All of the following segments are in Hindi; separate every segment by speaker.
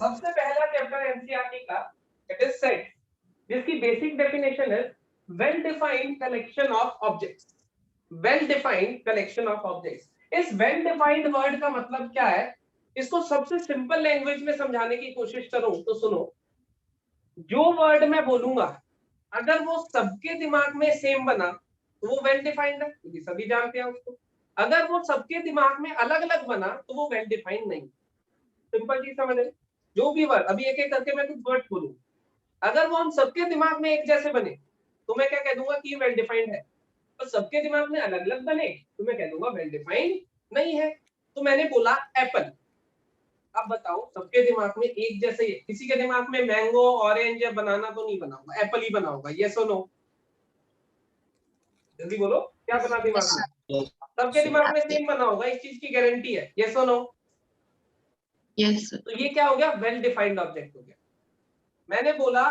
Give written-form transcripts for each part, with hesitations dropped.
Speaker 1: सबसे पहला चैप्टर एनसीईआरटी का इट इज सेट, जिसकी बेसिक डेफिनेशन है well defined collection of objects. Well defined collection of objects. इस वेल डिफाइंड वर्ड का मतलब क्या है, इसको सबसे सिंपल लैंग्वेज में समझाने की कोशिश करूं तो सुनो, जो वर्ड मैं बोलूंगा अगर वो सबके दिमाग में सेम बना तो वो वेल डिफाइंड है, क्योंकि सभी जानते हैं उसको। अगर वो सबके दिमाग में अलग अलग बना तो वो वेल डिफाइंड नहीं। सिंपल चीज समझ रहे? जो भी वर्ड, अभी एक एक करके मैं कुछ वर्ड बोलूंगा, अगर वो हम सबके दिमाग में एक जैसे बने तो मैं क्या कह दूंगा कि वेल डिफाइंड है। और सबके दिमाग में अलग अलग बने तो मैं कह दूंगा वेल डिफाइंड नहीं है। तो मैंने बोला एप्पल। अब बताओ, सबके दिमाग में एक जैसे ही, किसी के दिमाग में मैंगो, ऑरेंज या बनाना तो नहीं बना होगा, एप्पल ही बना होगा। यस और नो? जल्दी बोलो, क्या बना दिमाग में? सबके दिमाग में सेम बना होगा, इस चीज की गारंटी है। यस और नो?
Speaker 2: यस।
Speaker 1: तो ये क्या हो गया? वेल डिफाइंड ऑब्जेक्ट हो गया। मैंने बोला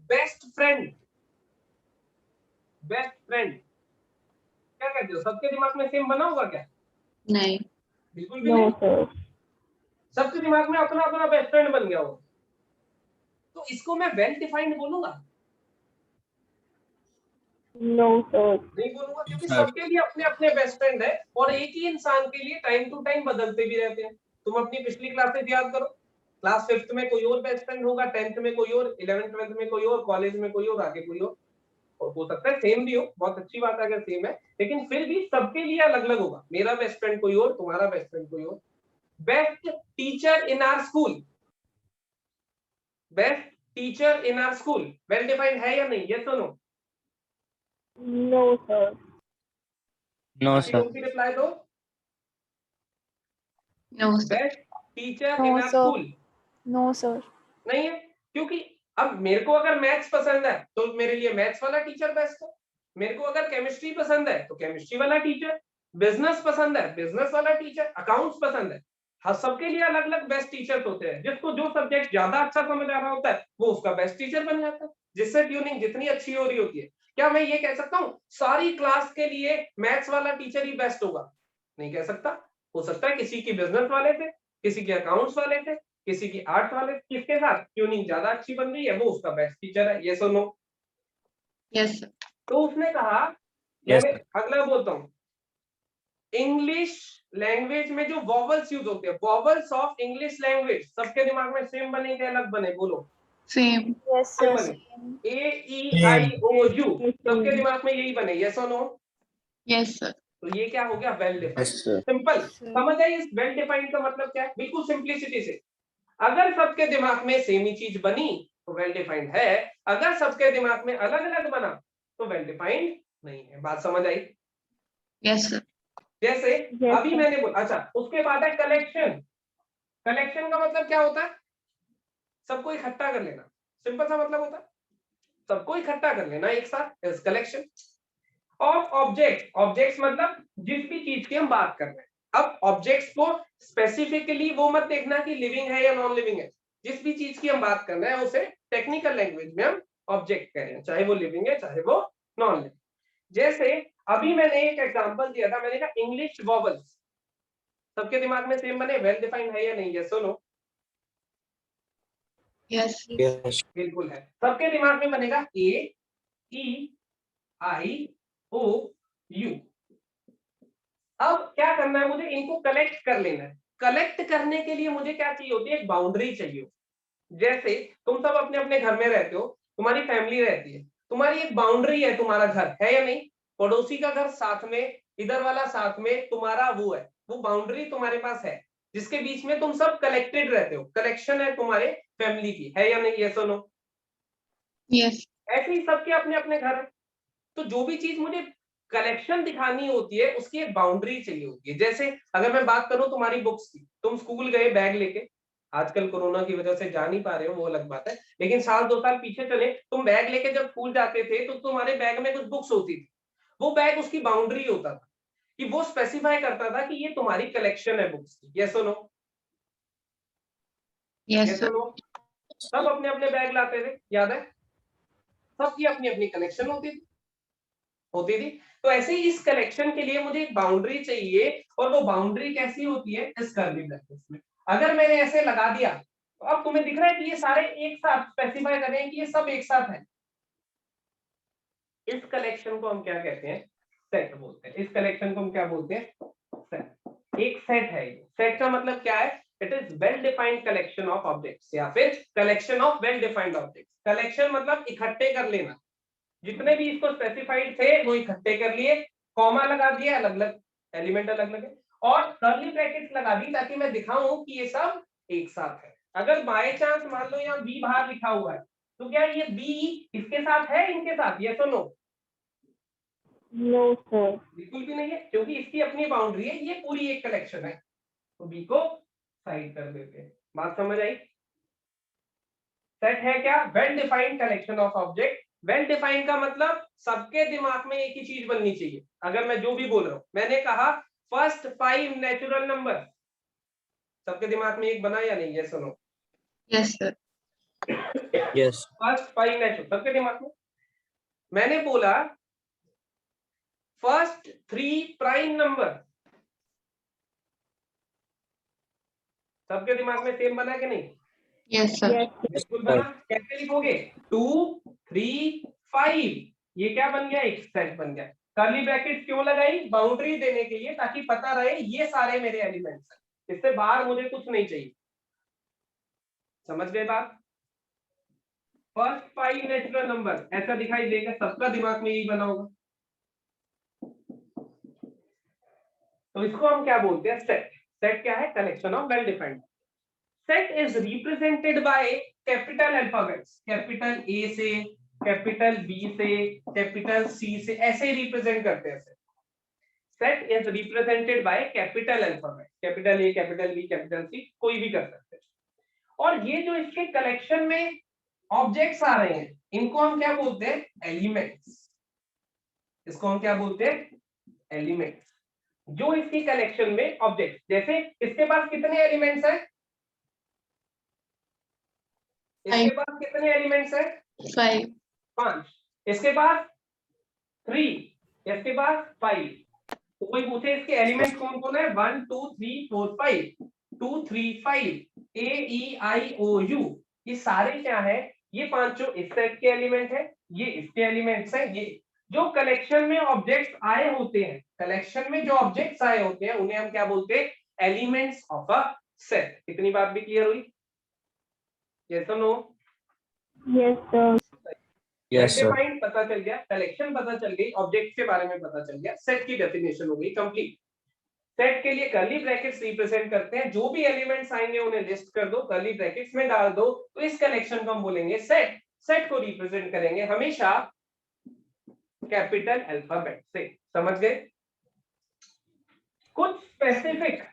Speaker 1: बेस्ट फ्रेंड। बेस्ट फ्रेंड क्या कहते हो, सबके दिमाग में सेम बना होगा क्या?
Speaker 2: नहीं।
Speaker 1: बिल्कुल भी नहीं। सबके दिमाग में अपना अपना बेस्ट फ्रेंड बन गया हो, तो इसको मैं वेल डिफाइंड बोलूंगा?
Speaker 3: No sir.
Speaker 1: नहीं बोलूंगा, क्योंकि सबके लिए अपने अपने बेस्ट फ्रेंड है और एक ही इंसान के लिए टाइम टू टाइम बदलते भी रहते हैं। तुम अपनी पिछली क्लासेस याद करो, क्लास 5th में कोई और बेस्ट फ्रेंड होगा, 10th में कोई और, 11th 12th में कोई और, कॉलेज में कोई और, आगे कोई और हो सकता है सेम भी हो, बहुत अच्छी बात है अगर सेम है, लेकिन फिर भी सबके लिए अलग अलग होगा। मेरा बेस्ट फ्रेंड कोई और, तुम्हारा बेस्ट फ्रेंड कोई और। Best teacher in our school. Best teacher in our school well defined है या नहीं? यस और no?
Speaker 3: No sir.
Speaker 4: No sir.
Speaker 1: Reply दो।
Speaker 2: No sir.
Speaker 1: Best teacher in our school
Speaker 3: no sir.
Speaker 1: नहीं है, क्योंकि अब मेरे को अगर मैथ्स पसंद है तो मेरे लिए मैथ्स वाला टीचर बेस्ट है। मेरे को अगर केमिस्ट्री पसंद है तो केमिस्ट्री वाला टीचर, बिजनेस पसंद है बिजनेस वाला टीचर, अकाउंट्स पसंद है। हर सबके लिए अलग अलग बेस्ट टीचर्स होते हैं। जिसको जो सब्जेक्ट ज्यादा अच्छा समझ आ रहा होता है वो उसका बेस्ट टीचर बन जाता है, जिससे ट्यूनिंग जितनी अच्छी हो रही होती है। क्या मैं ये कह सकता हूँ सारी क्लास के लिए मैथ्स वाला टीचर ही बेस्ट होगा? नहीं कह सकता। हो सकता है किसी की बिजनेस वाले से, किसी के अकाउंट्स वाले से, किसी की आर्ट वाले, किसके साथ ट्यूनिंग ज्यादा अच्छी बन रही है वो उसका बेस्ट टीचर है। यस और नो?
Speaker 2: यस।
Speaker 1: तो उसने कहा,
Speaker 4: Yes,
Speaker 1: मैंने अगला बोलता हूं, इंग्लिश लैंग्वेज में जो वॉवल्स यूज होते हैं, वॉवल्स ऑफ इंग्लिश लैंग्वेज, सबके दिमाग में सेम बने कि अलग बने? बोलो।
Speaker 2: सेम।
Speaker 3: Yes
Speaker 1: same
Speaker 3: sir.
Speaker 1: बने। ए ई आई ओ यू, सबके दिमाग में यही बने। यस और नो?
Speaker 2: Yes sir.
Speaker 1: तो ये क्या हो गया? Well defined.
Speaker 4: yes, sir.
Speaker 1: Simple
Speaker 3: Sir.
Speaker 1: समझ आई? इस वेल डिफाइंड का मतलब क्या है? बिल्कुल सिंप्लिसिटी से, अगर सबके दिमाग में सेम ही चीज बनी तो वेल डिफाइंड है, अगर सबके दिमाग में अलग अलग बना तो वेल डिफाइंड नहीं है। बात समझ आई?
Speaker 2: Yes sir.
Speaker 1: जैसे
Speaker 3: Yes,
Speaker 1: अभी
Speaker 3: sir.
Speaker 1: मैंने बोला, अच्छा उसके बाद है कलेक्शन। कलेक्शन का मतलब क्या होता है? सबको इकट्ठा कर लेना, सिंपल सा मतलब होता है सबको इकट्ठा कर लेना एक साथ, is collection of object. Objects मतलब जिस भी चीज की हम बात कर रहे हैं। अब ऑब्जेक्ट्स को स्पेसिफिकली वो मत देखना कि लिविंग है या नॉन लिविंग है, जिस भी चीज की हम बात कर रहे हैं उसे टेक्निकल लैंग्वेज में हम ऑब्जेक्ट कह रहे हैं, चाहे वो लिविंग है चाहे वो नॉन लिविंग। जैसे अभी मैंने एक एग्जांपल दिया था, मैंने कहा इंग्लिश वॉवल्स सबके दिमाग में सेम बने, वेल डिफाइंड है या नहीं? यस और नो?
Speaker 2: यस।
Speaker 4: Yes.
Speaker 1: बिल्कुल है। सबके दिमाग में बनेगा ए ई आई ओ यू। अब क्या करना है मुझे? इनको कलेक्ट कर लेना है। कलेक्ट करने के लिए मुझे क्या चाहिए होती है? एक बाउंड्री चाहिए। जैसे तुम सब अपने अपने घर में रहते हो, तुम्हारी फैमिली रहती है, तुम्हारी एक बाउंड्री है, तुम्हारा घर है या नहीं? पड़ोसी का घर साथ में, इधर वाला साथ में, तुम्हारा वो है, वो बाउंड्री तुम्हारे पास है, जिसके बीच में तुम सब कलेक्टेड रहते हो। कलेक्शन है तुम्हारे फैमिली की, है या नहीं? यस और नो?
Speaker 2: यस।
Speaker 1: ऐसे ही सबके अपने अपने घर है। तो जो भी चीज मुझे कलेक्शन दिखानी होती है उसकी एक बाउंड्री चाहिए होती है। जैसे अगर मैं बात करूं तुम्हारी बुक्स की, तुम स्कूल गए बैग लेके, आजकल कोरोना की वजह से जा नहीं पा रहे हो वो अलग बात है, लेकिन साल 2 साल पीछे चले, तुम बैग लेके जब स्कूल जाते थे तो तुम्हारे बैग में कुछ बुक्स होती थी। वो बैग उसकी बाउंड्री होता था कि वो स्पेसिफाई करता था कि ये तुम्हारी कलेक्शन है बुक्स की। यस और नो?
Speaker 2: यस
Speaker 1: यस और
Speaker 2: सर।
Speaker 1: नो? सब अपने अपने बैग लाते थे, याद है? सबकी अपनी अपनी कलेक्शन होती थी। तो ऐसे ही इस कलेक्शन के लिए मुझे एक बाउंड्री चाहिए, और वो बाउंड्री कैसी होती है? इस कर्ली ब्रैकेट्स में। अगर मैंने ऐसे लगा दिया तो अब तुम्हें दिख रहा है कि ये सारे एक साथ स्पेसिफाई कर रहे हैं कि ये सब एक साथ है। इस कलेक्शन को हम क्या कहते हैं? सेट बोलते हैं। इस कलेक्शन को हम क्या बोलते हैं? सेट। एक सेट है ये। सेट का मतलब क्या है? It is well defined collection of objects या फिर collection of well defined objects. Collection मतलब इकट्ठे कर लेना, जितने भी इसको स्पेसिफाइड थे वो इकट्ठे कर लिए, कॉमा लगा दिया, अलग अलग एलिमेंट अलग अलग है, और कर्ली ब्रैकेट्स लगा दी ताकि मैं दिखाऊं कि ये सब एक साथ है। अगर बाय चांस मान लो यहाँ बी बाहर लिखा हुआ है तो क्या ये बी इसके साथ है, इनके साथ? यस और नो?
Speaker 3: No, sir.
Speaker 1: बिल्कुल भी नहीं है, क्योंकि इसकी अपनी बाउंड्री है, ये पूरी एक कलेक्शन है। तो बी को साइड कर देते हैं। बात समझ आई? सेट है क्या? Well defined collection of object. Well defined का मतलब सबके दिमाग में एक ही चीज बननी चाहिए। अगर मैं जो भी बोल रहा हूं, मैंने कहा फर्स्ट 5 नेचुरल नंबर, सबके दिमाग में एक बना या नहीं? यस सुनो।
Speaker 2: Yes, sir.
Speaker 4: Yes.
Speaker 1: First 5 natural सबके दिमाग में। मैंने बोला फर्स्ट 3 प्राइम नंबर, सबके दिमाग में सेम बना कि नहीं?
Speaker 2: Yes, sir.
Speaker 3: Yes, sir.
Speaker 1: बिल्कुल बना। कैसे लिखोगे? 2 3 5, ये क्या बन गया? एक सेट बन गया। कर्ली ब्रैकेट क्यों लगाई? बाउंड्री देने के लिए, ताकि पता रहे ये सारे मेरे एलिमेंट्स हैं, इससे बाहर मुझे कुछ नहीं चाहिए। समझ गए बात? फर्स्ट 5 नेचुरल नंबर ऐसा दिखाई देगा, सबका दिमाग में यही बना होगा। तो इसको हम क्या बोलते हैं? सेट। सेट क्या है? Collection of well defined. Set is represented by capital alphabets, capital A से, कैपिटल बी से, कैपिटल सी से, ऐसे रिप्रेजेंट करते हैं। Set is represented by capital alphabet, capital A, capital B, capital C, कोई भी कर सकते हैं। और ये जो इसके कलेक्शन में ऑब्जेक्ट्स आ रहे हैं, इनको हम क्या बोलते हैं? एलिमेंट्स। इसको हम क्या बोलते हैं? एलिमेंट्स। जो इसकी कलेक्शन में ऑब्जेक्ट, जैसे इसके पास कितने एलिमेंट्स हैं? इसके पास कितने एलिमेंट्स हैं?
Speaker 2: 5.
Speaker 1: 5। इसके पास 3, इसके पास 5। तो कोई पूछे इसके एलिमेंट्स कौन कौन है? 1 2 3 4 5, 2 3 5, ए ई आई ओ यू, ये सारे क्या है? ये पांचों इस सेट के एलिमेंट है, ये इसके एलिमेंट्स हैं। ये जो कलेक्शन में ऑब्जेक्ट्स आए होते हैं, कलेक्शन में जो ऑब्जेक्ट्स आए होते हैं उन्हें हम क्या बोलते हैं? Elements of a set. इतनी बात भी क्लियर हुई? यस और no?
Speaker 3: Yes, sir.
Speaker 4: Yes, sir.
Speaker 1: Defined पता चल गया, कलेक्शन पता चल गई, ऑब्जेक्ट के बारे में पता चल गया, सेट की डेफिनेशन हो गई कंप्लीट। सेट के लिए कर्ली ब्रैकेट्स रिप्रेजेंट करते हैं, जो भी एलिमेंट्स आएंगे उन्हें लिस्ट कर दो, कर्ली ब्रैकेट्स में डाल दो, तो इस कलेक्शन को हम बोलेंगे सेट। सेट को रिप्रेजेंट करेंगे हमेशा कैपिटल अल्फाबेट से। समझ गए? कुछ स्पेसिफिक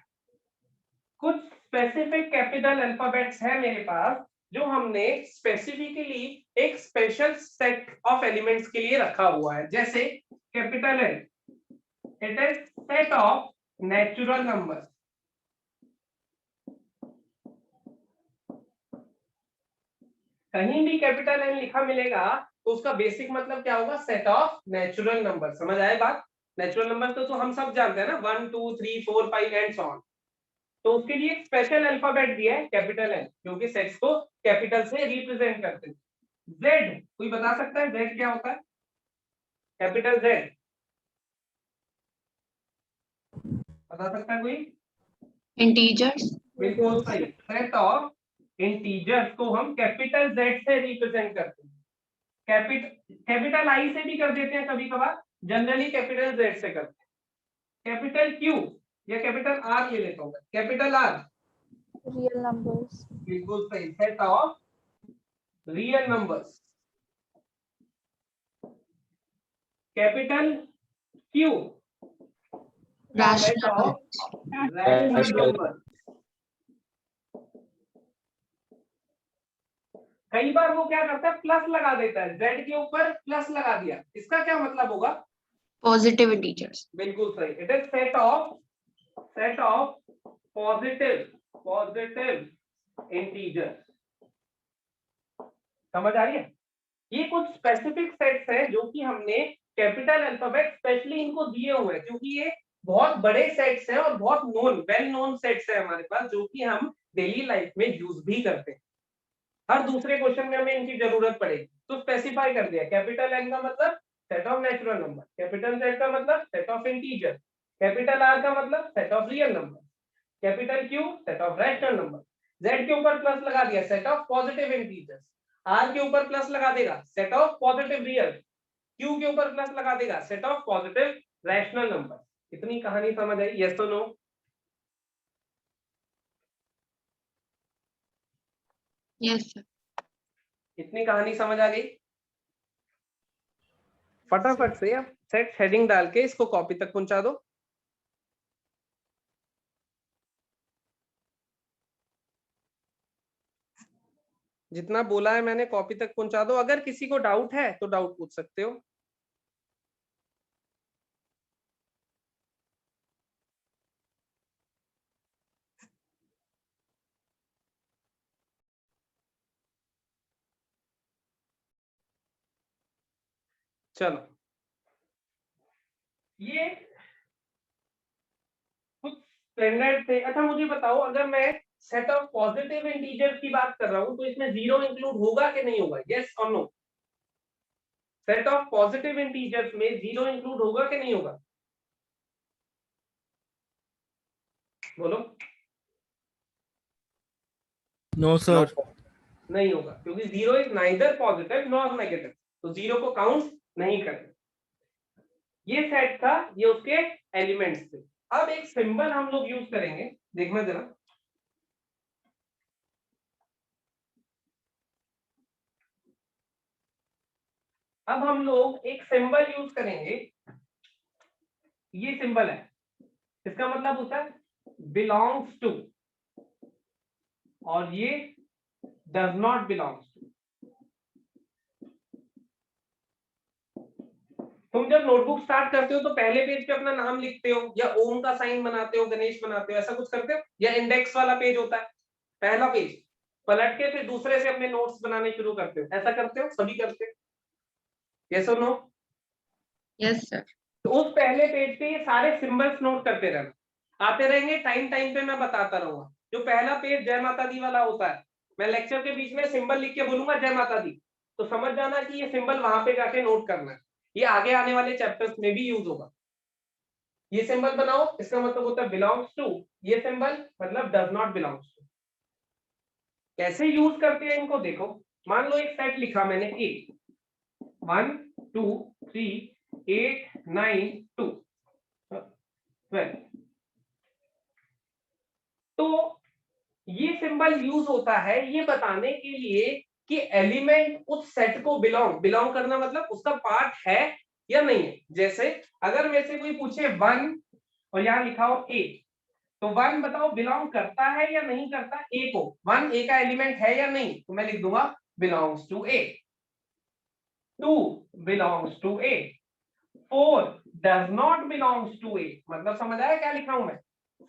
Speaker 1: कैपिटल अल्फाबेट्स है मेरे पास, जो हमने स्पेसिफिकली एक स्पेशल सेट ऑफ एलिमेंट्स के लिए रखा हुआ है। जैसे capital L, it is set of natural number. कहीं भी कैपिटल एन लिखा मिलेगा तो उसका बेसिक मतलब क्या होगा? Set of natural number. समझ आए बात? नेचुरल नंबर तो हम सब जानते हैं ना, 1 2 3 4 5 एंड सो ऑन। तो उसके लिए एक स्पेशल अल्फाबेट दिया है कैपिटल एन, क्योंकि सेट्स को कैपिटल से रिप्रेजेंट करते हैं। जेड, कोई बता सकता है जेड क्या होता है? कैपिटल जेड बता सकता है कोई?
Speaker 2: Integers.
Speaker 1: बिल्कुल सही। सेट ऑफ इंटीजर्स को हम कैपिटल जेड से रिप्रेजेंट करते हैं। कैपिटल आई से भी कर देते हैं कभी कभार, जनरली कैपिटल जेड से करते हैं। कैपिटल क्यू या कैपिटल आर ले लेता हूं, कैपिटल आर
Speaker 3: Real numbers.
Speaker 1: बिल्कुल सही। Set of real numbers. Capital Q set
Speaker 2: Rational.
Speaker 1: Of rational number. कई बार वो क्या करता है? प्लस लगा देता है, जेड के ऊपर प्लस लगा दिया, इसका क्या मतलब होगा?
Speaker 2: Positive integers.
Speaker 1: बिल्कुल सही। It is set of positive integers. समझ आ रही है? ये कुछ स्पेसिफिक सेट्स हैं जो कि हमने कैपिटल अल्फाबेट स्पेशली इनको दिए हुए हैं, क्योंकि ये बहुत बड़े सेट्स हैं और बहुत वेल नोन सेट्स हैं हमारे पास, जो कि हम डेली लाइफ में यूज भी करते हैं। हर दूसरे क्वेश्चन में हमें इनकी जरूरत पड़ेगी। तो स्पेसिफाई कर दिया, कैपिटल एन का मतलब set of natural number, capital Z का मतलब set of integer, capital R का मतलब set of real number, capital Q set of rational number, Z के ऊपर प्लस लगा दिया set of positive integers, R के ऊपर प्लस लगा देगा set of positive real, Q के ऊपर प्लस लगा देगा set of positive rational number. इतनी कहानी समझ आई? यस और नो?
Speaker 2: Yes, sir.
Speaker 1: इतनी कहानी समझ आ गई? फटाफट से अब सेट हेडिंग डाल के इसको कॉपी तक पहुंचा दो। जितना बोला है मैंने कॉपी तक पहुंचा दो। अगर किसी को डाउट है तो डाउट पूछ सकते हो। चलो, ये कुछ स्टैंडर्ड थे। अच्छा मुझे बताओ, अगर मैं सेट ऑफ पॉजिटिव इंटीजर्स की बात कर रहा हूं तो इसमें जीरो इंक्लूड होगा कि नहीं होगा? यस और no? Set of positive integers में जीरो इंक्लूड होगा कि नहीं होगा? बोलो।
Speaker 4: No, sir.
Speaker 1: नहीं होगा, क्योंकि zero is neither positive nor negative, तो जीरो को काउंट नहीं करते। ये सेट था, ये उसके एलिमेंट्स थे। अब एक सिंबल हम लोग यूज करेंगे, देखना जरा। अब हम लोग एक सिंबल यूज करेंगे। ये सिंबल है, इसका मतलब होता है बिलोंग्स टू, और ये डज नॉट बिलोंग्स टू। तुम जब नोटबुक स्टार्ट करते हो तो पहले पेज पे अपना नाम लिखते हो, या ओम का साइन बनाते हो, गणेश बनाते हो, ऐसा कुछ करते हो? या इंडेक्स वाला पेज होता है, पहला पेज पलट के फिर दूसरे से अपने नोट्स बनाने शुरू करते हो, ऐसा करते हो? सभी करते हो? यस और नो?
Speaker 2: Yes, sir.
Speaker 1: तो उस पहले पेज पे ये सारे सिंबल्स नोट करते रहना, आते रहेंगे, टाइम टाइम पे मैं बताता रहूंगा। जो पहला पेज जय माता दी वाला होता है, मैं लेक्चर के बीच में सिंबल लिख के बोलूंगा जय माता दी, तो समझ जाना कि ये सिंबल वहां पे जाके नोट करना है। ये आगे आने वाले चैप्टर्स में भी यूज होगा। ये सिंबल बनाओ, इसका मतलब होता है बिलोंग्स टू, ये सिंबल मतलब डज नॉट बिलोंग्स टू। कैसे यूज करते हैं इनको देखो। मान लो एक सेट लिखा मैंने, ए 1 2 3 8 9 2 12, तो ये सिंबल यूज होता है ये बताने के लिए कि एलिमेंट उस सेट को बिलोंग करना, मतलब उसका पार्ट है या नहीं है। जैसे अगर मेरे से कोई पूछे 1 और यहाँ लिखा हो ए, तो 1 बताओ बिलोंग करता है या नहीं करता ए को? 1 ए का एलिमेंट है या नहीं? तो मैं लिख दूंगा belongs to A. 2 belongs to A. 4 does not belongs to A, मतलब समझ आया क्या लिखा हूं मैं?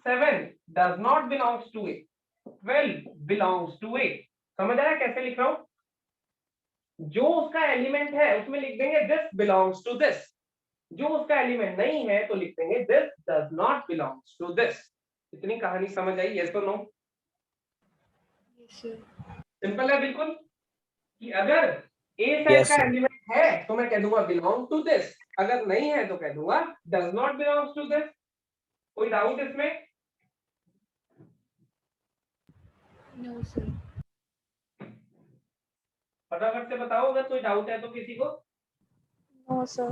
Speaker 1: 7 does not belongs to A. 12 belongs to A. समझ आया कैसे लिख रहा हूं? जो उसका एलिमेंट है उसमें लिख देंगे दिस बिलोंग्स टू दिस, जो उसका एलिमेंट नहीं है तो लिख देंगे this does not belongs to this. इतनी कहानी समझ आई? यस और नो?
Speaker 3: Yes, sir.
Speaker 1: सिंपल है बिल्कुल, कि अगर ए सेट
Speaker 4: Yes,
Speaker 1: का
Speaker 4: sir.
Speaker 1: एलिमेंट है तो मैं कह दूंगा बिलोंग टू दिस, अगर नहीं है तो कह दूंगा does not belongs to this. कोई डाउट इसमें?
Speaker 3: No, sir.
Speaker 1: फटाफट से बताओ अगर कोई डाउट है तो किसी को।
Speaker 3: No, sir.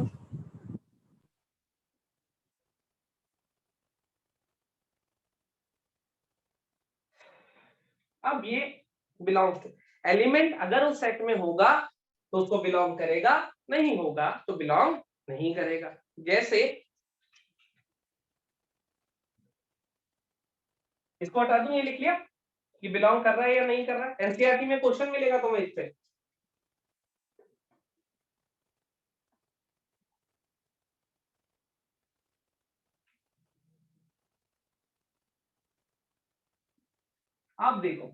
Speaker 1: अब ये बिलोंग्स टू एलिमेंट अगर उस सेट में होगा तो उसको बिलोंग करेगा, नहीं होगा तो बिलोंग नहीं करेगा। जैसे इसको हटा दूं, ये लिख लिया कि बिलोंग कर रहा है या नहीं कर रहा है। एनसीईआरटी में क्वेश्चन मिलेगा तुम्हें इससे। आप देखो,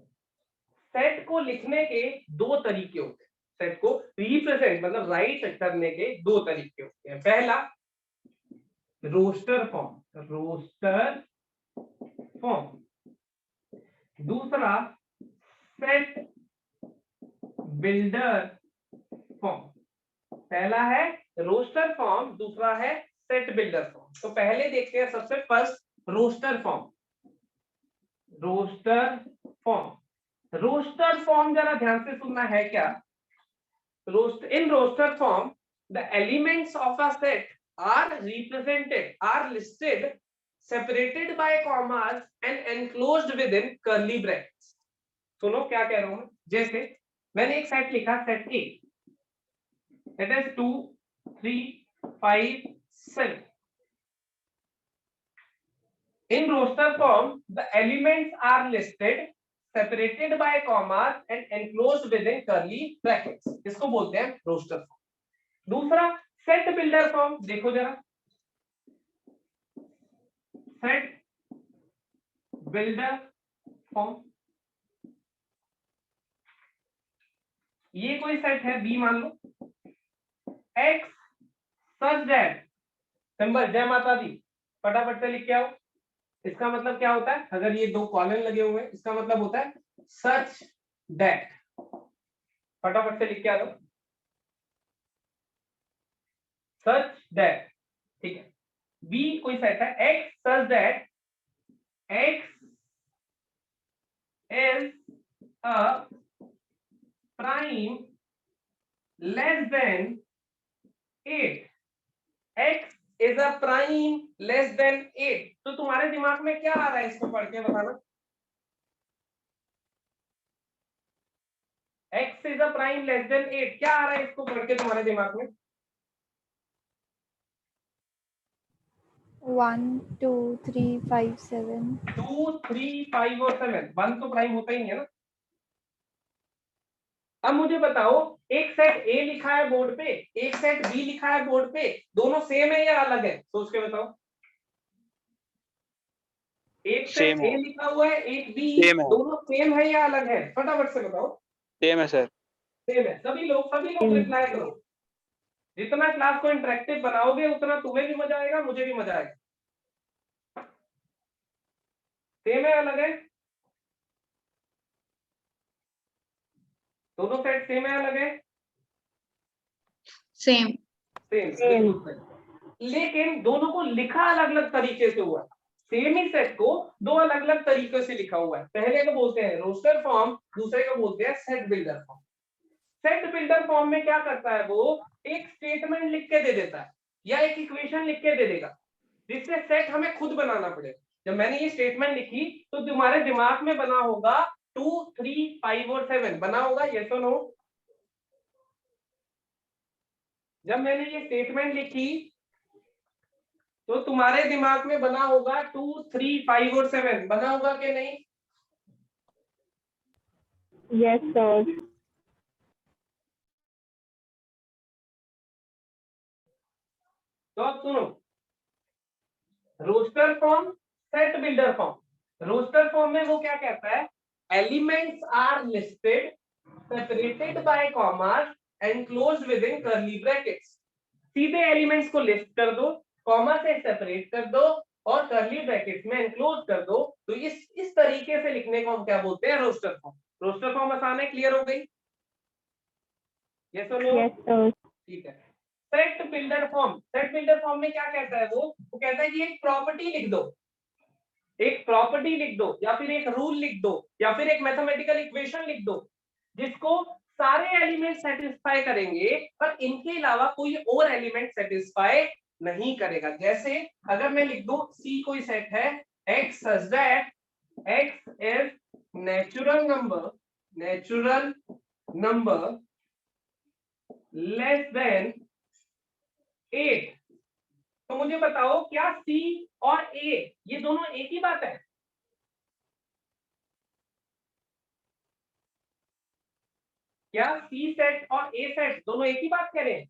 Speaker 1: सेट को लिखने के दो तरीके होते हैं, सेट को रिप्रेजेंट मतलब राइट करने के दो तरीके होते हैं। पहला, रोस्टर फॉर्म। दूसरा सेट बिल्डर फॉर्म। पहला है रोस्टर फॉर्म, दूसरा है सेट बिल्डर फॉर्म। तो पहले देखते हैं सबसे first roster form. Roster form जरा ध्यान से सुनना है क्या। In roster form, the elements of a set are listed, separated by commas and enclosed within curly brackets. सुनो क्या कह रहा हूं मैं। जैसे मैंने एक सेट लिखा, set A, that is 2 3 5 7. In roster form, the elements are listed, separated by commas and enclosed within curly brackets. इसको बोलते हैं रोस्टर फॉर्म। दूसरा सेट बिल्डर फॉर्म। देखो जरा, सेट बिल्डर फॉर्म, ये कोई सेट है बी मान लो, एक्स सच दैट, सिंबल जय माता दी, फटाफट से लिख के आओ। इसका मतलब क्या होता है, अगर ये दो कॉलन लगे हुए हैं, इसका मतलब होता है सच दैट। फटाफट से लिख के आ दो, सच दैट, ठीक है। बी कोई सेट है, x such that x is a prime less than 8। X is a prime less than 8। तो तुम्हारे दिमाग में क्या आ रहा है इसको पढ़ के बताना। X is a prime less than 8, क्या आ रहा है इसको पढ़ के तुम्हारे दिमाग में।
Speaker 3: 1 2 3 5 7
Speaker 1: 2 3 5 और 7, 1 तो प्राइम होता ही है ना। अब मुझे बताओ, एक सेट ए लिखा है बोर्ड पे, एक सेट बी लिखा है बोर्ड पे, दोनों सेम है या अलग है, सोच के बताओ। एक सेट ए लिखा हुआ है, एक बी, दोनों सेम है या अलग है, फटाफट से बताओ।
Speaker 5: सेम है सर।
Speaker 1: सेम है। सभी लोग रिप्लाई करो। जितना क्लास को इंटरेक्टिव बनाओगे उतना तुम्हें भी मजा आएगा, मुझे भी मजा आएगा। सेम है अलग है, दोनों सेट सेम है अलग है,
Speaker 2: सेम।
Speaker 1: सेम। लेकिन दोनों को लिखा अलग अलग तरीके से हुआ है। सेम ही सेट को दो अलग अलग तरीके से लिखा हुआ है। पहले को बोलते हैं रोस्टर फॉर्म, दूसरे को बोलते हैं set builder form. Set builder form में क्या करता है, वो एक स्टेटमेंट लिख के दे देता है या एक इक्वेशन लिख के दे देगा, जिससे सेट हमें खुद बनाना पड़ेगा। जब मैंने ये स्टेटमेंट लिखी तो तुम्हारे दिमाग में बना होगा 2 3 5 और 7 बना होगा, यस और नो। जब मैंने ये स्टेटमेंट लिखी तो तुम्हारे दिमाग में बना होगा 2 3 5 और 7 बना होगा कि नहीं।
Speaker 3: Yes sir.
Speaker 1: तो अब सुनो, roster form, set builder form. Roster form में वो क्या कहता है, elements are listed, separated by commas, enclosed within curly brackets. सीधे एलिमेंट्स को लिस्ट कर दो, कॉमा से सेपरेट कर दो और कर्ली ब्रैकेट्स में एनक्लोज कर दो। तो इस तरीके से लिखने को हम क्या बोलते हैं, रोस्टर फॉर्म। रोस्टर फॉर्म आसान है, क्लियर हो गई, यस और नो।
Speaker 3: Yes sir.
Speaker 1: ठीक है। Set builder form, set builder form में क्या कहता है, वो कहता है कि एक प्रॉपर्टी लिख दो, एक प्रॉपर्टी लिख दो या फिर एक रूल लिख दो या फिर एक मैथमेटिकल इक्वेशन लिख दो, जिसको सारे एलिमेंट सेटिस्फाई करेंगे पर इनके अलावा कोई और एलिमेंट सेटिस्फाई नहीं करेगा। जैसे अगर मैं लिख दूं सी कोई सेट है, x such that x is natural number less than 8। तो मुझे बताओ क्या सी और ए ये दोनों एक ही बात है। क्या सी सेट और ए सेट दोनों एक ही बात कह रहे हैं।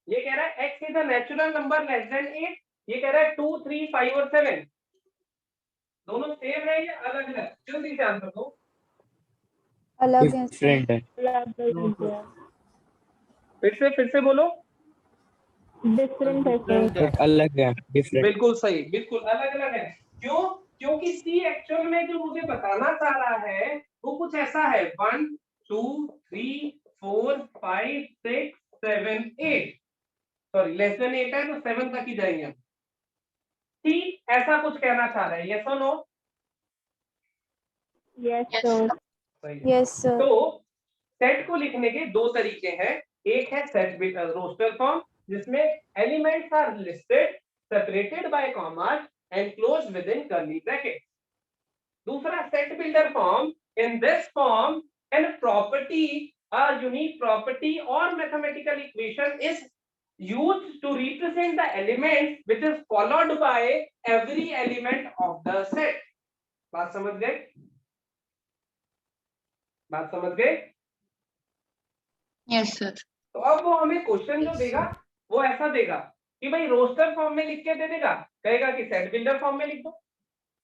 Speaker 1: ये कह रहा है x is a natural number less than 8, ये कह रहा है 2 3 5 और 7 दोनों सेम है या अलग है, जल्दी से आंसर दो।
Speaker 3: अलग है
Speaker 4: डिफरेंट है।
Speaker 3: अलग है।
Speaker 1: फिर से बोलो।
Speaker 3: डिफरेंट है सर।
Speaker 4: एक अलग है, डिफरेंट।
Speaker 1: बिल्कुल सही, बिल्कुल अलग अलग है। क्यों? क्योंकि सी एक्चुअल में जो मुझे बताना चाह रहा है वो कुछ ऐसा है, 1 2 3 4 5 6 7 8, सॉरी लेस देन 8 है तो 7 तक ही जाएंगे हम। सी ऐसा कुछ कहना चाह रहा है, यस और no?
Speaker 3: Yes
Speaker 2: Yes,
Speaker 3: sir.
Speaker 2: sir.
Speaker 1: सही है।
Speaker 3: Yes sir.
Speaker 1: तो सेट को लिखने के दो तरीके हैं। एक है सेट रोस्टर फॉर्म, जिसमें elements are listed separated by commas and closed within curly bracket. दूसरा set builder form, in this form an property, a unique property or mathematical equation is used to represent the element which is followed by every element of the set। बात समझ गए? बात समझ गए?
Speaker 2: Yes, sir.
Speaker 1: तो अब वो हमें क्वेश्चन जो देगा वो ऐसा देगा कि भाई रोस्टर फॉर्म में लिख के दे देगा, कहेगा कि सेट बिल्डर फॉर्म में लिख दो,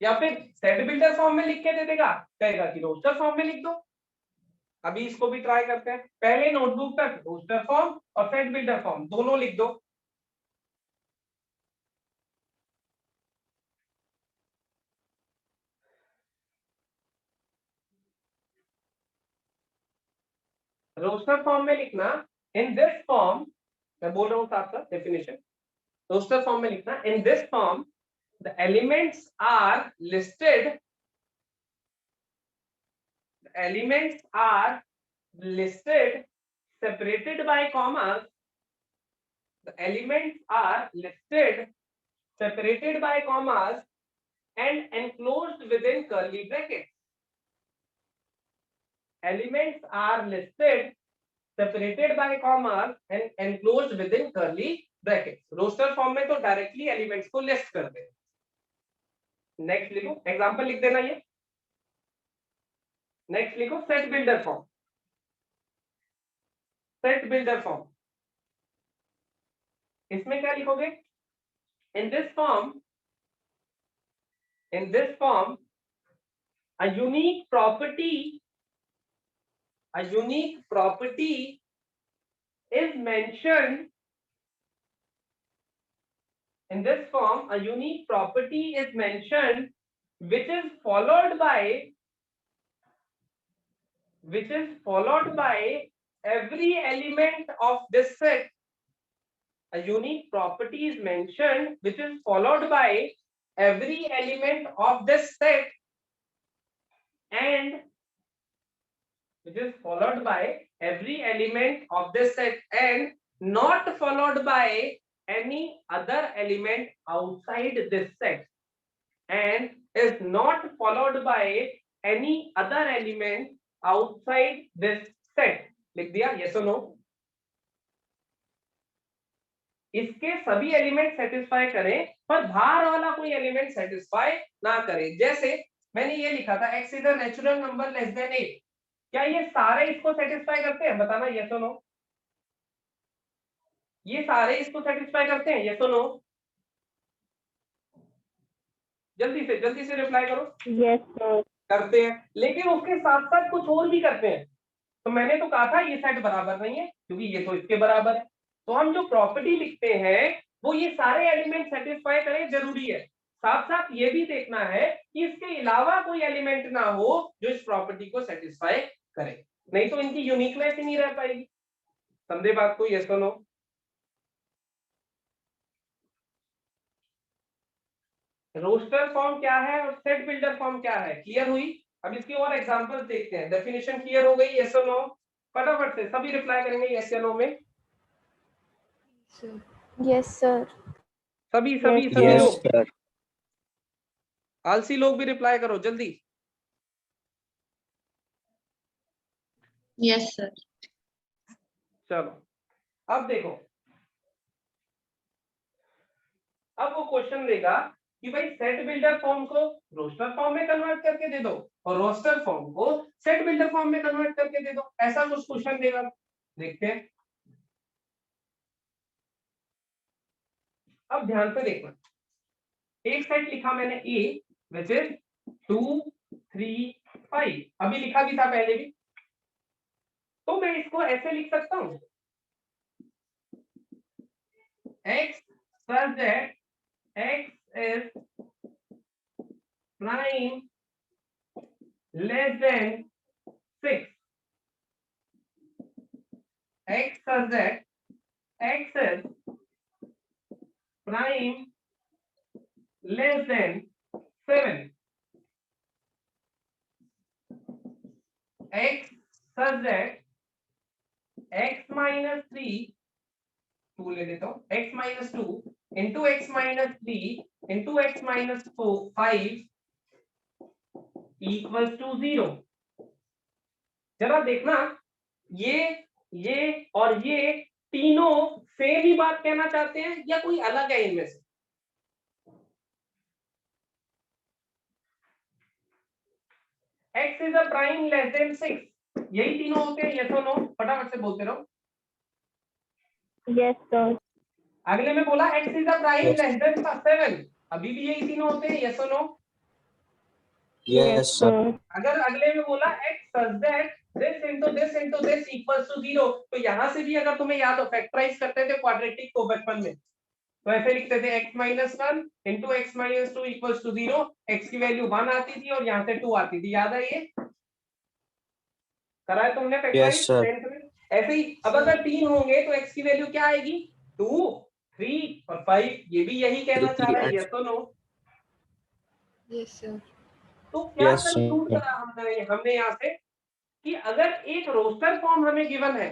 Speaker 1: या फिर सेट बिल्डर फॉर्म में लिख के दे देगा, कहेगा कि रोस्टर फॉर्म में लिख दो। अभी इसको भी ट्राई करते हैं। पहले नोटबुक तक रोस्टर फॉर्म और सेट बिल्डर फॉर्म दोनों लिख दो। रोस्टर फॉर्म में लिखना, इन दिस फॉर्म, मैं बोल रहा हूं साथ साथ डेफिनेशन। रोस्टर फॉर्म में लिखना, in this form the elements are listed, elements are listed separated by commas, the elements are listed separated by commas and enclosed within curly brackets। Elements are listed separated by commas and enclosed within curly brackets। Roster form में तो डायरेक्टली एलिमेंट्स को लिस्ट करते हैं। नेक्स्ट लिखो, एग्जांपल लिख देना ये। नेक्स्ट लिखो set builder form. Set builder form, इसमें क्या लिखोगे? इन this form, in this form a unique property is mentioned, in this form a unique property is mentioned which is followed by every element of this set। A unique property is mentioned which is followed by every element of this set and which is followed by every element of this set and not followed by any other element outside this set, and is not followed by any other element outside this set। लिख दिया, yes or no? इसके सभी एलिमेंट सेटिस्फाई करें पर बाहर वाला कोई एलिमेंट सेटिस्फाई ना करे। जैसे मैंने ये लिखा था x is a natural number less than 8, क्या ये सारे इसको सेटिस्फाई करते हैं? बताना यस और नो। ये सारे इसको सेटिस्फाई करते हैं, यस और नो? जल्दी से रिप्लाई करो।
Speaker 3: Yes sir.
Speaker 1: करते हैं, लेकिन उसके साथ साथ कुछ और भी करते हैं। तो मैंने तो कहा था ये सेट बराबर नहीं है क्योंकि ये तो इसके बराबर है। तो हम जो प्रॉपर्टी लिखते हैं वो ये सारे एलिमेंट सेटिस्फाई करें जरूरी है। साथ साथ ये भी देखना है कि इसके अलावा कोई एलिमेंट ना हो जो इस प्रॉपर्टी को सेटिस्फाई करे, नहीं तो इनकी यूनिकनेस ही नहीं रह पाएगी। समझे बात को? यस और नो? रोस्टर फॉर्म क्या है और सेट बिल्डर फॉर्म क्या है, क्लियर हुई? अब इसकी और एग्जांपल्स देखते हैं। डेफिनेशन क्लियर हो गई? यस और नो? फटाफट से सभी रिप्लाई करेंगे यस या नो में।
Speaker 3: Yes sir.
Speaker 1: सभी
Speaker 3: Yes,
Speaker 4: यस
Speaker 1: लोग,
Speaker 4: सर।
Speaker 1: आलसी लोग भी रिप्लाई करो जल्दी।
Speaker 2: Yes, sir.
Speaker 1: चलो अब देखो, अब वो क्वेश्चन देगा कि भाई सेट बिल्डर फॉर्म को रोस्टर फॉर्म में कन्वर्ट करके दे दो और रोस्टर फॉर्म को सेट बिल्डर फॉर्म में कन्वर्ट करके दे दो, ऐसा कुछ क्वेश्चन देगा। देखते हैं, अब ध्यान से देखना। एक सेट लिखा मैंने ए विच इज 2 3 5, अभी लिखा भी था पहले भी, तो मैं इसको ऐसे लिख सकता हूं, x such that x is prime less than 6. X such that x is prime less than 7. X such that x minus 3, 2 ले लेता हूँ, x minus 2 into x minus 3 into x minus 5 equals to 0. जरा देखना, ये और ये तीनों सेम ही बात कहना चाहते हैं या कोई अलग है इनमें से? x is a prime less than 6, यही तीनों होते हैं, yes or no? फटाफट से बोलते रहो।
Speaker 3: Yes, sir.
Speaker 1: अगले में बोला x is a prime less than 7, अभी भी यही तीनों होते हैं, yes or no?
Speaker 5: Yes, sir.
Speaker 1: अगर अगले में बोला x such that this into this equals to 0, तो यहां से भी अगर तुम्हें याद हो फैक्टराइज करते थे क्वाड्रेटिक को बचपन में, तो ऐसे लिखते थे x minus 1 into x minus 2 equals to 0, x की वैल्यू 1 आती थी और यहाँ से 2 आती थी, याद है ये? करा है तुमने फैक्टराइज?
Speaker 5: Yes, sir.
Speaker 1: ऐसे ही अब अगर 3 होंगे तो x की वैल्यू क्या आएगी? 2, 3 और 5, ये भी यही कहना चाह रहा है, yes or no?
Speaker 2: Yes, sir.
Speaker 1: तो क्या
Speaker 5: Yes, sir.
Speaker 1: कंक्लूड करा हमने यहाँ से कि अगर एक रोस्टर फॉर्म हमें गिवन है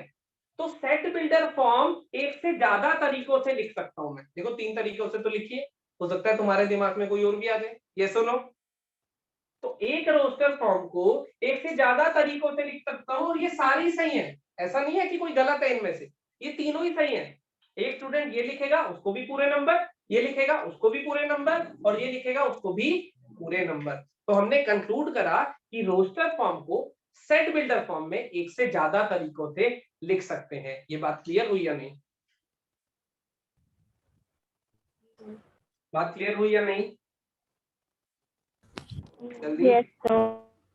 Speaker 1: तो सेट बिल्डर फॉर्म एक से ज्यादा तरीकों से लिख सकता हूं मैं। देखो 3 तरीकों से तो लिखिए, हो सकता है तुम्हारे दिमाग में कोई और भी आ जाए, यस और नो? तो एक रोस्टर फॉर्म को एक से ज्यादा तरीकों से लिख सकता हूं और ये सारी सही है, ऐसा नहीं है कि कोई गलत है इनमें से, ये तीनों ही सही है। एक स्टूडेंट ये लिखेगा उसको भी पूरे नंबर, ये लिखेगा उसको भी पूरे नंबर और ये लिखेगा उसको भी पूरे नंबर। तो हमने कंक्लूड करा कि रोस्टर फॉर्म को सेट बिल्डर फॉर्म में एक से ज्यादा तरीकों से लिख सकते हैं। ये बात क्लियर हुई या नहीं? बात क्लियर हुई या नहीं? जल्दी।
Speaker 3: Yes, sir.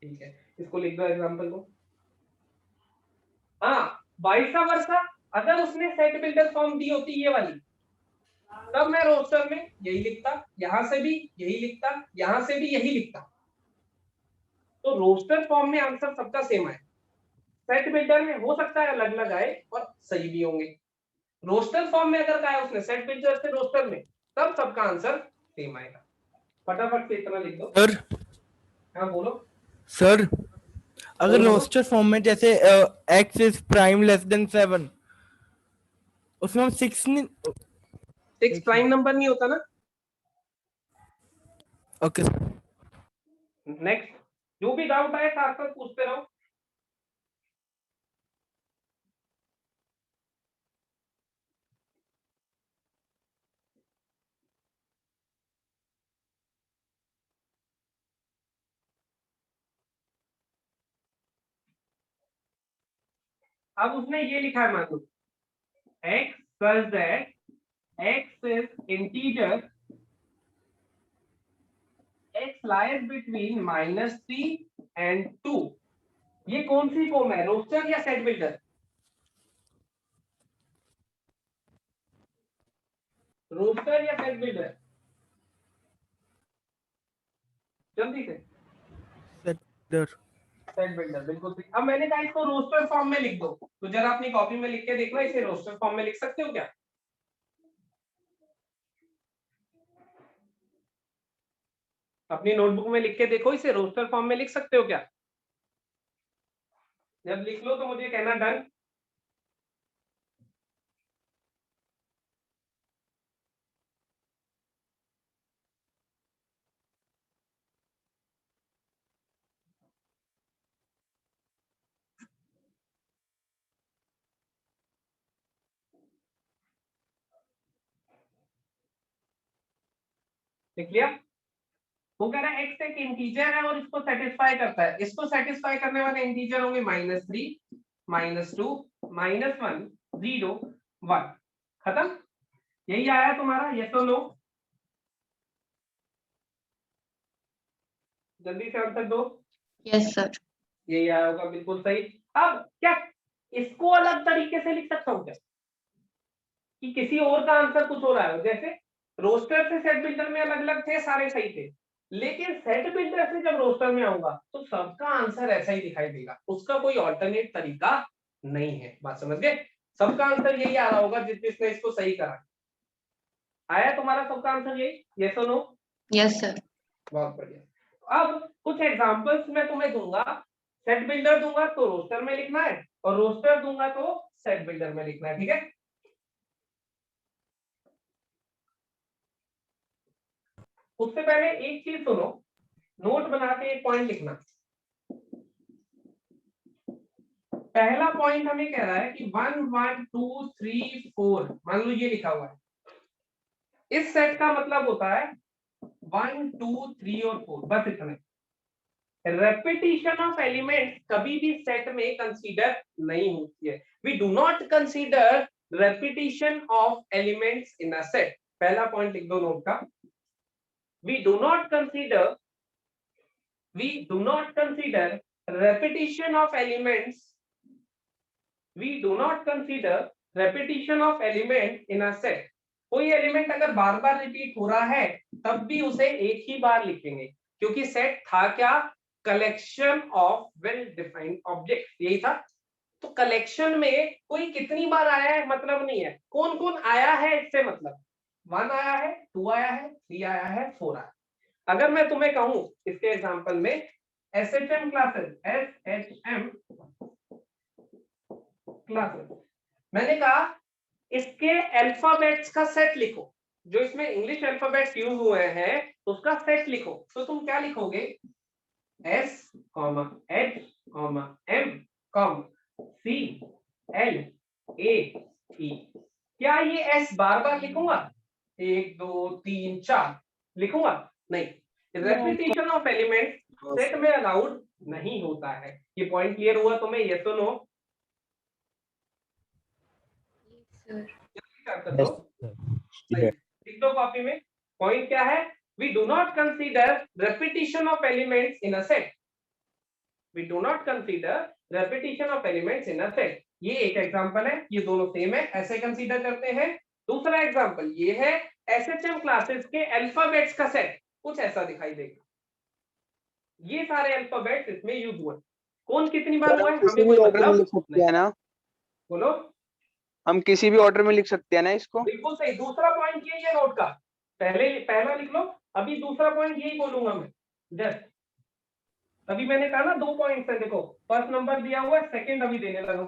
Speaker 1: ठीक है, इसको लिख दो एग्जांपल को। हाँ, वाइस वर्सा, अगर उसने सेट बिल्डर फॉर्म दी होती ये वाली, तब मैं रोस्टर में यही लिखता, यहां से भी यही लिखता, यहां से भी यही लिखता। तो रोस्टर फॉर्म में आंसर सबका सेम है, सेट बिल्डर में हो सकता है अलग अलग आए और सही भी होंगे। रोस्टर फॉर्म में अगर कहा उसने सेट बिल्डर से रोस्टर में, तब सबका आंसर सेम आएगा। फटाफट से इतना लिख दो।
Speaker 4: सर
Speaker 1: हाँ बोलो
Speaker 4: सर, अगर
Speaker 1: बोलो।
Speaker 4: रोस्टर फॉर्म में जैसे x is prime less than 7, उसमें हम 6 नहीं।
Speaker 1: 6 प्राइम नंबर नहीं होता ना।
Speaker 4: ओके
Speaker 1: नेक्स्ट, जो भी डाउट आए साथ साथ पूछते रहो। अब उसने ये लिखा है, मान लो x such that x is integer, x lies between -3 and 2, ये कौन सी फॉर्म है, रोस्टर या सेट बिल्डर? रोस्टर या सेट बिल्डर? जल्दी से। सेट बिल्डर, बिल्कुल सही। अब मैंने कहा इसको रोस्टर फॉर्म में लिख दो, तो जरा अपनी कॉपी में लिख के देखना, इसे रोस्टर फॉर्म में लिख सकते हो क्या? अपनी नोटबुक में लिख के देखो, इसे रोस्टर फॉर्म में लिख सकते हो क्या? जब लिख लो तो मुझे कहना डन। लिख लिया? वो कह रहा है x एक इंटीजर है और इसको सेटिस्फाई करता है, इसको सेटिस्फाई करने वाले इंटीजर होंगे -3, -2, -1, 0, 1। खत्म? यही आया तुम्हारा, यस और नो? जल्दी से आंसर दो।
Speaker 2: Yes, sir.
Speaker 1: यही आया होगा, बिल्कुल सही। अब क्या इसको अलग तरीके से लिख सकता हूँ क्या? कि किसी और का आंसर कुछ हो रहा है। जैसे रोस्टर से सेट बिल्डर में अलग अलग थे, सारे सही थे, लेकिन सेट बिल्डर से जब रोस्टर में आऊंगा तो सबका आंसर ऐसा ही दिखाई देगा, उसका कोई ऑल्टरनेट तरीका नहीं है। बात समझ गए? सबका आंसर यही आ रहा होगा जिसने इसको सही करा। आया तुम्हारा सबका आंसर यही? यस और नो?
Speaker 2: Yes sir.
Speaker 1: बहुत बढ़िया। अब कुछ एग्जांपल्स मैं तुम्हें दूंगा, सेट बिल्डर दूंगा तो रोस्टर में लिखना है, और रोस्टर दूंगा तो सेट बिल्डर में लिखना है, ठीक है? उससे पहले एक चीज सुनो, नोट बना के एक पॉइंट लिखना। पहला पॉइंट हमें कह रहा है कि 1 1 2 3 4, मान लो ये लिखा हुआ है। इस सेट का मतलब होता है 1 2 3 और 4, बस इतना। रेपिटेशन ऑफ एलिमेंट कभी भी सेट में कंसीडर नहीं होती है। We do not consider repetition of elements in a set. पहला पॉइंट लिख दो नोट का। we do not consider repetition of elements. We do not consider repetition of element in a set. कोई एलिमेंट अगर बार बार रिपीट हो रहा है तब भी उसे एक ही बार लिखेंगे, क्योंकि सेट था क्या? Collection of well defined object, यही था। तो कलेक्शन में कोई कितनी बार आया है मतलब नहीं है, कौन कौन आया है इससे मतलब। 1 आया है, 2 आया है, 3 आया है, 4 आया है। अगर मैं तुम्हें कहूं इसके एग्जांपल में SHM क्लासेस, SHM क्लासेस, मैंने कहा इसके अल्फाबेट्स का सेट लिखो, जो इसमें इंग्लिश अल्फाबेट्स यूज हुए हैं उसका सेट लिखो, तो तुम क्या लिखोगे? S, H, M, C, L, A, E। क्या ये S बार बार लिखूंगा? 1 2 3 4 लिखूंगा? नहीं। रेपिटेशन ऑफ एलिमेंट सेट में अलाउड नहीं होता है। ये पॉइंट क्लियर हुआ तुम्हें? यस और नो? लिख दो कॉपी में। पॉइंट क्या है? We do not consider repetition of elements in a set. We do not consider repetition of elements in a set. ये एक एग्जांपल है, ये दोनों सेम है, ऐसे कंसीडर करते हैं। दूसरा एग्जांपल ये है, SHM क्लासेस के अल्फाबेट्स का सेट कुछ ऐसा दिखाई देगा। ये सारे अल्फाबेट्स इसमें यूज हुए, कौन कितनी बार हुआ है हमें कोई मतलब
Speaker 6: लिख सकते हैं ना?
Speaker 1: बोलो।
Speaker 6: हम किसी भी ऑर्डर में लिख सकते हैं ना इसको?
Speaker 1: बिल्कुल सही। दूसरा पॉइंट यही है नोट का, पहला लिख लो, अभी दूसरा पॉइंट यही बोलूंगा मैं। जस्ट अभी मैंने कहा ना 2 पॉइंट्स है, देखो फर्स्ट नंबर दिया हुआ है, सेकंड अभी देने लगा।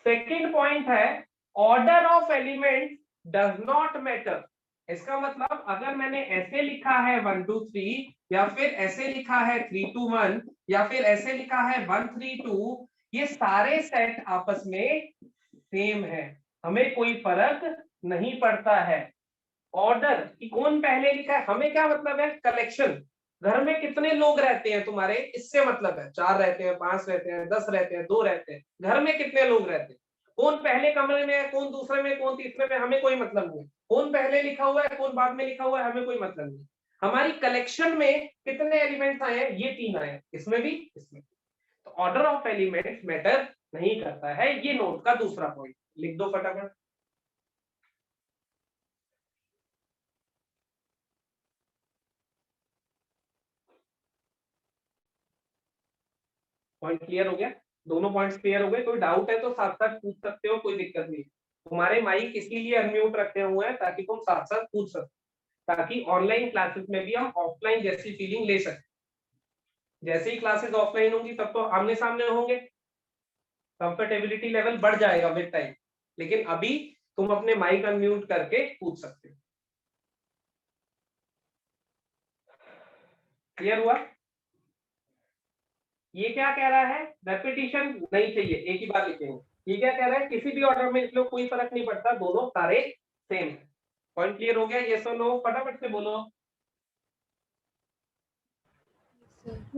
Speaker 1: सेकंड पॉइंट है, order of element does not matter. इसका मतलब अगर मैंने ऐसे लिखा है 1 2 3, या फिर ऐसे लिखा है 3 2 1, या फिर ऐसे लिखा है 1 3 2, ये सारे सेट आपस में सेम है, हमें कोई फर्क नहीं पड़ता है। ऑर्डर कि कौन पहले लिखा है, हमें क्या मतलब है? कलेक्शन। घर में कितने लोग रहते हैं तुम्हारे, इससे मतलब है 4 रहते हैं, 5 रहते हैं, 10 रहते हैं, 2 रहते हैं। घर में कितने लोग रहते हैं, कौन पहले कमरे में है, कौन दूसरे में, कौन तीसरे में, हमें कोई मतलब नहीं। कौन पहले लिखा हुआ है, कौन बाद में लिखा हुआ है, हमें कोई मतलब नहीं। हमारी कलेक्शन में कितने एलिमेंट्स आए हैं? ये 3 आए हैं, इसमें भी, इसमें। तो ऑर्डर ऑफ एलिमेंट्स मैटर नहीं करता है। ये नोट का दूसरा पॉइंट लिख दो फटाफट। पॉइंट क्लियर हो गया? दोनों पॉइंट्स क्लियर हो गए? कोई डाउट है तो साथ साथ पूछ सकते हो, कोई दिक्कत नहीं। तुम्हारे माइक इसीलिए अनम्यूट रखे हुए हैं ताकि तुम साथ साथ पूछ सको, ताकि ऑनलाइन क्लासेस में भी हम ऑफलाइन जैसी फीलिंग ले सकें। जैसे ही क्लासेस ऑफलाइन होंगी तब तो आमने सामने होंगे, कंफर्टेबिलिटी लेवल बढ़ जाएगा विद टाइम, लेकिन अभी तुम अपने माइक अनम्यूट करके पूछ सकते हो। क्लियर हुआ? ये क्या कह रहा है? रेपिटेशन नहीं चाहिए, एक ही बार लिखेंगे। ये क्या कह रहा है? किसी भी ऑर्डर में लिख लो, कोई फर्क नहीं पड़ता, दोनों सारे सेम है। पॉइंट क्लियर हो गया? यस और नो? फटाफट से बोलो।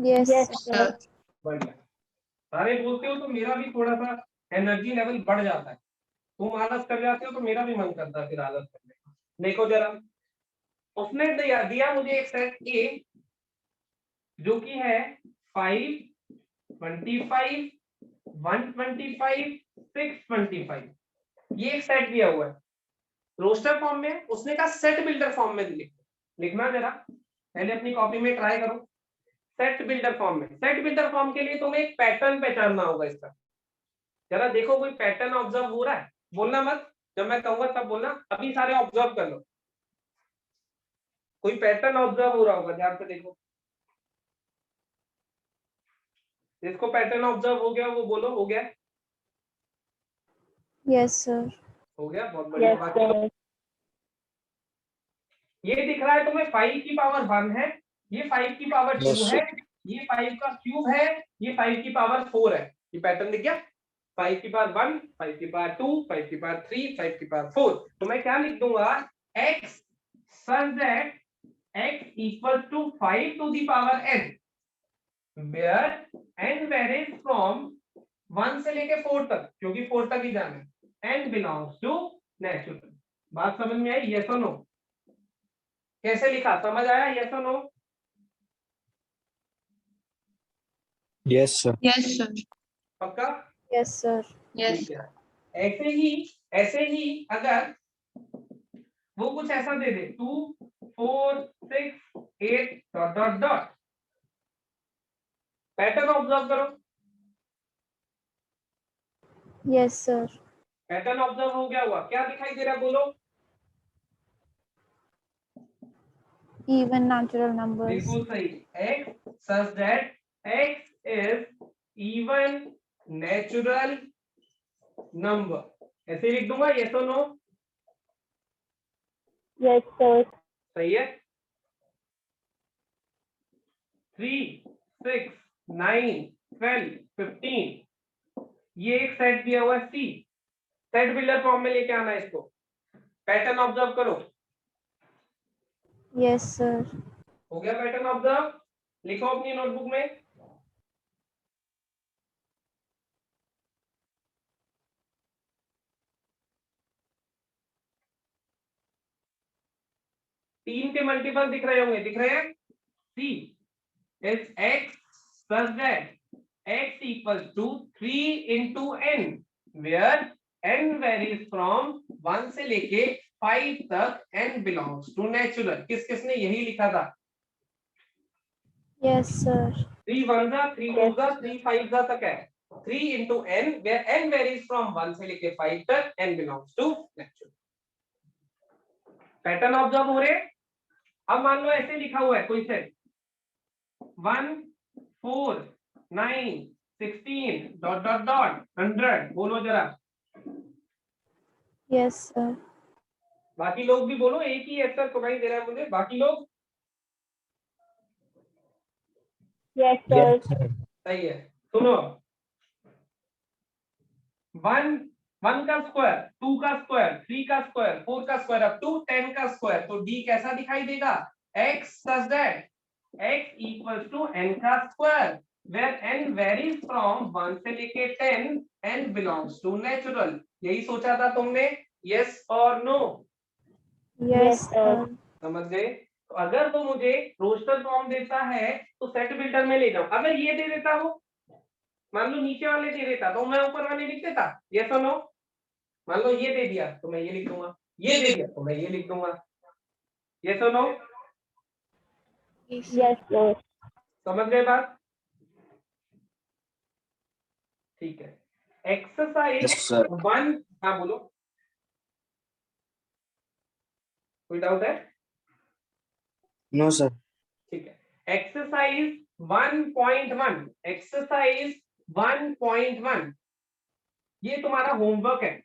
Speaker 3: Yes,
Speaker 2: sir.
Speaker 3: sir.
Speaker 1: बढ़िया। सारे बोलते हो तो मेरा भी थोड़ा सा एनर्जी लेवल बढ़ जाता है। तुम आलस कर जाते हो तो मेरा भी मन करता है फिर आलस करने का। देखो जरा, उसने दिया मुझे एक सेट ए जो कि है 5 25 125 625 ये एक सेट दिया हुआ है रोस्टर फॉर्म में, उसने कहा सेट बिल्डर फॉर्म में लिखना जरा पहले अपनी कॉपी में ट्राई करो सेट बिल्डर फॉर्म में। सेट बिल्डर फॉर्म के लिए तुम्हें एक पैटर्न पहचानना होगा इसका, जरा देखो कोई पैटर्न ऑब्जर्व हो रहा है, बोलना मत, जब मैं कहूंगा तब बोलना, अभी सारे ऑब्जर्व कर लो, कोई पैटर्न ऑब्जर्व हो रहा होगा, ध्यान से देखो, जिसको पैटर्न ऑब्जर्व हो गया वो बोलो हो गया।
Speaker 3: Yes, sir.
Speaker 1: हो गया, बहुत बढ़िया बात। ये दिख रहा है तुम्हें 5 की पावर 1 है, ये 5 की पावर 2
Speaker 5: Yes, sir.
Speaker 1: है, ये 5 का क्यूब है, ये 5 की पावर 4 है, ये पैटर्न दिख गया, 5 की पावर 1, 5 की पावर 2, 5 की पावर 3, 5 की पावर 4। तो मैं क्या लिख दूंगा, x such that x equals to 5 to the power n, where n varies from 1 से लेके 4 तक, क्योंकि 4 तक ही जाना है, n belongs to natural। बात समझ में आई, yes or no? कैसे लिखा, समझ आया, yes or no?
Speaker 5: Yes, sir.
Speaker 2: Yes, sir.
Speaker 1: पक्का?
Speaker 3: Yes, sir.
Speaker 2: Yes.
Speaker 1: ठीक है। ऐसे ही अगर वो कुछ ऐसा दे दे 2 4 6 8 dot dot dot, pattern observe करो,
Speaker 3: Yes, sir.
Speaker 1: पैटर्न ऑब्जर्व हो गया हुआ, क्या दिखाई दे रहा है बोलो,
Speaker 3: Even natural numbers.
Speaker 1: बिल्कुल सही, x such that x is even natural number, ऐसे लिख दूंगा, yes or no?
Speaker 3: Yes, sir.
Speaker 1: सही है। 3 6 9 12 15 ये एक सेट दिया हुआ है सी, सेट बिल्डर फॉर्म में लेके आना है इसको, पैटर्न ऑब्जर्व करो,
Speaker 3: Yes, sir.
Speaker 1: हो गया पैटर्न ऑब्जर्व, लिखो अपनी नोटबुक में। तीन के मल्टीपल दिख रहे होंगे, दिख रहे हैं, सी is x such that x equals to 3 into n, where n varies from 1 से लेके 5 तक, n belongs to natural। किस किसने यही लिखा था,
Speaker 3: Yes, sir.
Speaker 1: 3 1 जा 3 2 जा 3 5 जा तक है, 3 into n, where n varies from 1 से लेके 5 तक, n belongs to natural। Pattern observe हो रहे। अब मान लो ऐसे लिखा हुआ है कोई सेट 1 4 9 16 डॉट डॉट डॉट 100, बोलो जरा,
Speaker 3: Yes, sir.
Speaker 1: बाकी लोग भी बोलो, एक ही आंसर सुनाई दे रहा है मुझे, बाकी लोग
Speaker 3: Yes, sir.
Speaker 5: Yes, sir.
Speaker 1: सही है। सुनो, 1 का स्क्वायर, 2 का स्क्वायर, 3 का स्क्वायर, 4 का स्क्वायर, अप टू 10 का स्क्वायर, तो डी कैसा दिखाई देगा, x such that x equals to n का square, where n varies from 1 से लेके 10, n belongs to natural। यही सोचा था तुमने, yes or no?
Speaker 3: Yes, sir.
Speaker 1: समझ गए। तो अगर वो मुझे रोस्टर फॉर्म देता है तो सेट बिल्डर में ले जाऊं, अगर ये दे देता हो, मान लो नीचे वाले दे देता तो मैं ऊपर वाले लिख देता, yes or no? मान लो ये दे दिया तो मैं ये लिख दूंगा, ये दे दिया तो मैं ये लिख दूंगा, yes or no?
Speaker 2: Yes.
Speaker 3: Yes, sir.
Speaker 1: समझ गए बात, ठीक है। Exercise
Speaker 5: Yes, sir.
Speaker 1: 1, हाँ बोलो, कोई डाउट है?
Speaker 5: No, sir.
Speaker 1: ठीक है। एक्सरसाइज 1.1, एक्सरसाइज 1.1 ये तुम्हारा होमवर्क है,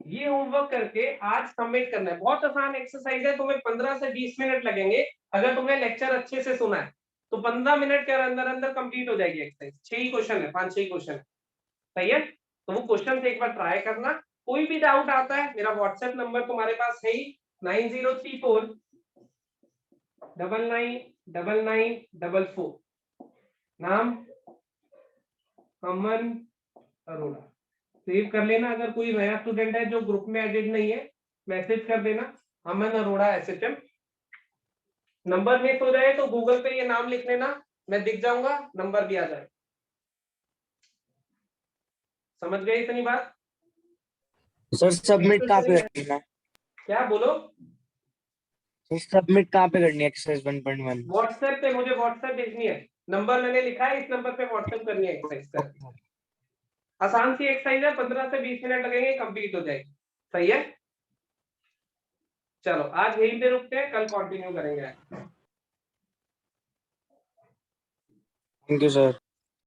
Speaker 1: ये होमवर्क करके आज सबमिट करना है। बहुत आसान एक्सरसाइज है, तुम्हें 15 से 20 मिनट लगेंगे, अगर तुमने लेक्चर अच्छे से सुना है तो 15 मिनट के अंदर अंदर कंप्लीट हो जाएगी एक्सरसाइज। 6 ही क्वेश्चन है, 5-6 क्वेश्चन है, सही है। तो वो क्वेश्चन से एक बार ट्राई करना, कोई भी डाउट आता है मेरा व्हाट्सएप नंबर तुम्हारे पास है ही, 9034 999944, नाम अमन अरोड़ा, सेव कर लेना। अगर कोई नया स्टूडेंट है जो ग्रुप में एडेड नहीं है, मैसेज कर देना अमन अरोड़ा SHM। नंबर मिस हो जाए तो गूगल पे ये नाम लिख लेना, मैं दिख जाऊंगा, नंबर भी आ जाए। समझ गए इतनी बात?
Speaker 5: सर सबमिट कहाँ पे करना है?
Speaker 1: क्या बोलो?
Speaker 5: सर सबमिट कहाँ पे करनी है एक्सरसाइज 1.1?
Speaker 1: व्हाट्सएप पे मुझे व्हाट्सएप भेजनी है, नंबर मैंने लिखा है, इस नंबर पे व्हाट्सएप करनी है एक्सरसाइज कर। आसान सी एक्सरसाइज है, 15 से 20 मिनट लगेंगे, कंप्लीट हो जाएगी। सही है, चलो आज यहीं पे रुकते हैं, कल कंटिन्यू करेंगे।
Speaker 5: Thank you sir.